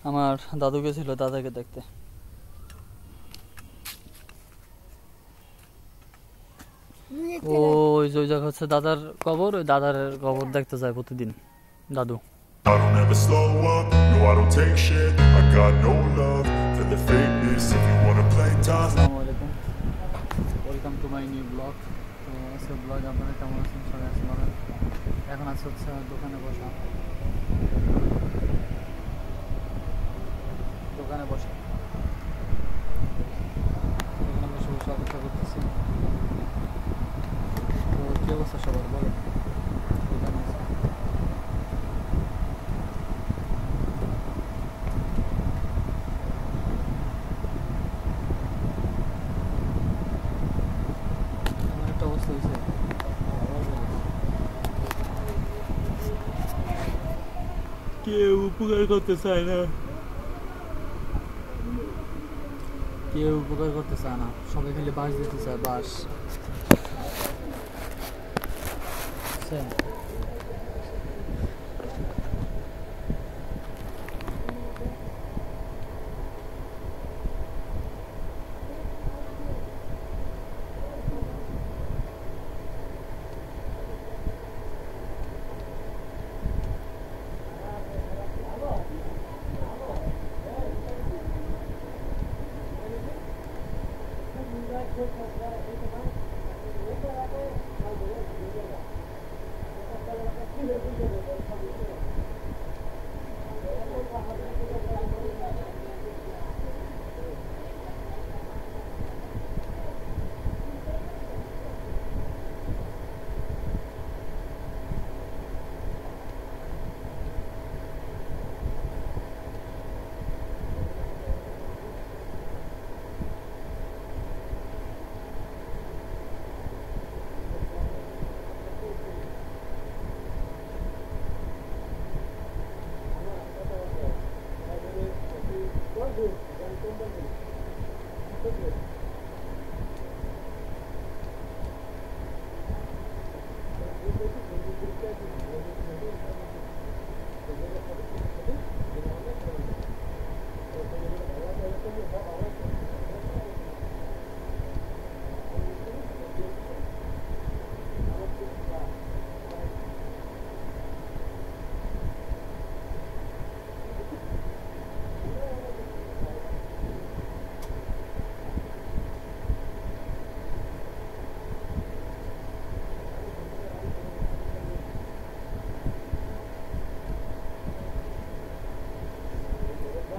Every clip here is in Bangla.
আমার দাদু গেছিল দাদাকে দেখতে। ওই যে ওই জায়গা হচ্ছে দাদার কবর, ওই দাদার কবর দেখতে যায় প্রতিদিন দাদু। I don't ever slow up, no I don't take shit. I got no love for the fakeness. If you wanna play tough. আসসালামু আলাইকুম, welcome to my new blog. তো আজকে ব্লগ আপনারা কেমন আছেন? সবাই আছেন ভালো। এখন আছে হচ্ছে দোকানে বসা, দোকানে বসে অপেক্ষা করতেছি। তো কী অবস্থা সবার বলেন? একটা অবস্থা হয়েছে, কেউ উপকার করতে চায় না, কেউ উপকার করতে চায় না, সবাই খালি বাস দিতে চায়, বাস।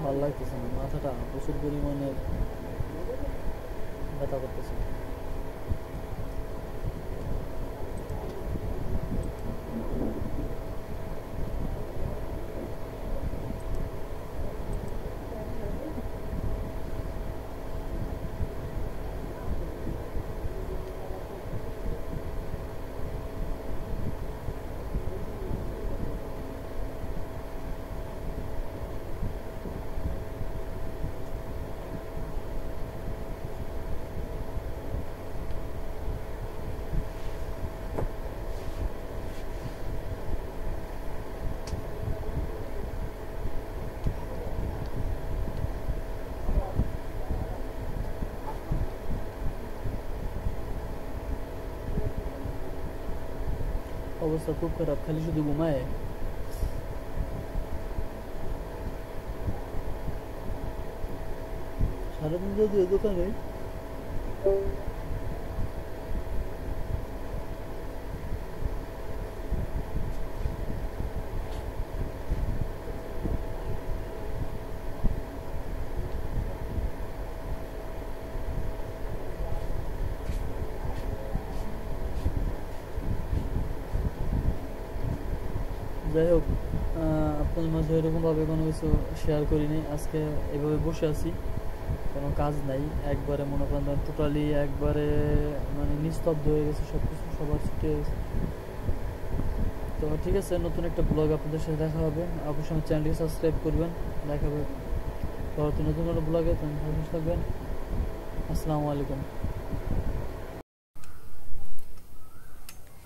ভালো লাগতেছে না, মাথাটা প্রচুর পরিমাণে ব্যথা করতেছে। অবস্থা খুব খারাপ, খালি শুধু ঘুমায়। সারাদিন যদি দোকানে যাই হোক, আপনাদের মাঝে এরকমভাবে কোনো কিছু শেয়ার করিনি। আজকে এভাবে বসে আছি, কোনো কাজ নাই, একবারে মনে করেন টোটালি একবারে মানে নিস্তব্ধ হয়ে গেছে সব কিছু, সবার ছুটি হয়ে গেছে। তো ঠিক আছে, নতুন একটা ব্লগ আপনাদের সাথে দেখা হবে। অবশ্যই আমার চ্যানেলটি সাবস্ক্রাইব করবেন। দেখা হবে পরবর্তী নতুন কোনো ব্লগে। ভালো থাকবেন। আসসালামু আলাইকুম।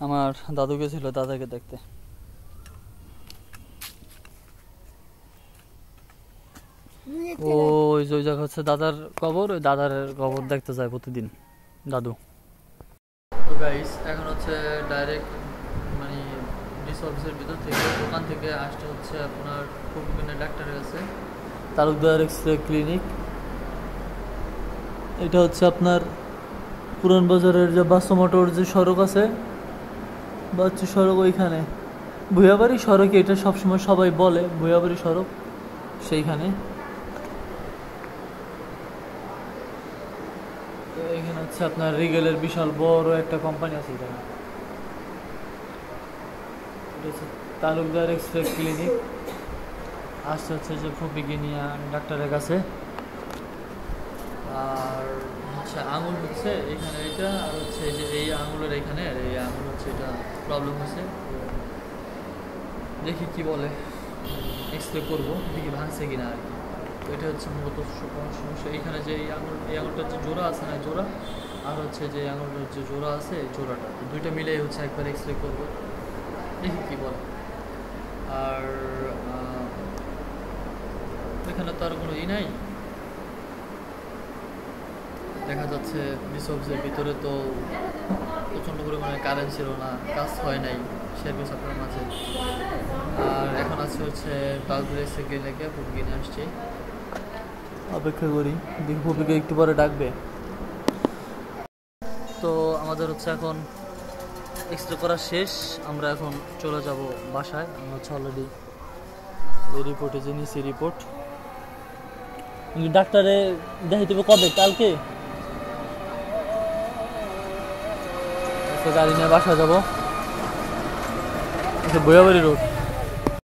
আমার দাদু গেছিল দাদাকে দেখতে। ওই যে ওই জায়গা হচ্ছে দাদার কবর, ওই দাদার কবর দেখতে যায় প্রতিদিন দাদু। তো গাইস এখন হচ্ছে ডাইরেক্ট মানে ডিস অফিসের ভিতর থেকে দোকান থেকে আসতে হচ্ছে আপনার ফুফিকেনের ডাক্তারের কাছে, তালুকদার এক্সরে ক্লিনিক। এটা হচ্ছে আপনার পুরান বাজারের যে বাস মোটর যে সড়ক আছে, বাচ্চু সড়ক, ওইখানে ভুয়াবাড়ি সড়কে, এটা সবসময় সবাই বলে ভুয়াবাড়ি সড়ক, সেইখানে। এখানে হচ্ছে আপনার রিগেলের বিশাল বড় একটা কোম্পানি আছে এখানে। এটা হচ্ছে তালুকদার এক্সরে ক্লিনিক। আসতে হচ্ছে যে ফুপিকে নিয়ে ডাক্তারের কাছে। আর হচ্ছে আঙুল হচ্ছে এখানে এটা, আর হচ্ছে যে এই আঙুলের এখানে, আর এই আঙুল হচ্ছে এটা প্রবলেম হচ্ছে, দেখি কি বলে, এক্সরে করবো, দেখি ভাঙছে কিনা আর কি। তো এটা হচ্ছে মূলত সমস্যা। এখানে যে এই আঙুলটার যে জোড়া আছে না, জোড়া, আর হচ্ছে যে আঙুলটার যে জোড়া আছে, জোড়াটা দুইটা মিলে হচ্ছে একবার এক্সরে করবো, দেখি কি বলে। আর এখানে তো আর কোনো নাই, দেখা যাচ্ছে ডিস অফিসের ভিতরে তো প্রচণ্ড পরিমাণে কারেন্ট ছিল না, কাজ হয় নাই সার্ভিস আপনার মাঝে। আর এখন আছে হচ্ছে তালুকদার এক্সরে ক্লিনিকে ফুপিকে নিয়ে আসছি, অপেক্ষা করি, দেখি ফুপিকে একটু পরে ডাকবে। তো আমাদের হচ্ছে এখন এক্সরে করা শেষ, আমরা এখন চলে যাব বাসায়। আমরা হচ্ছে অলরেডি এই রিপোর্টে যে নিয়েছি রিপোর্ট, ডাক্তারে দেখাইতে হবে কবে, কালকে। গাড়ি নিয়ে বাসা যাবো, ভুয়াবাড়ি রোড।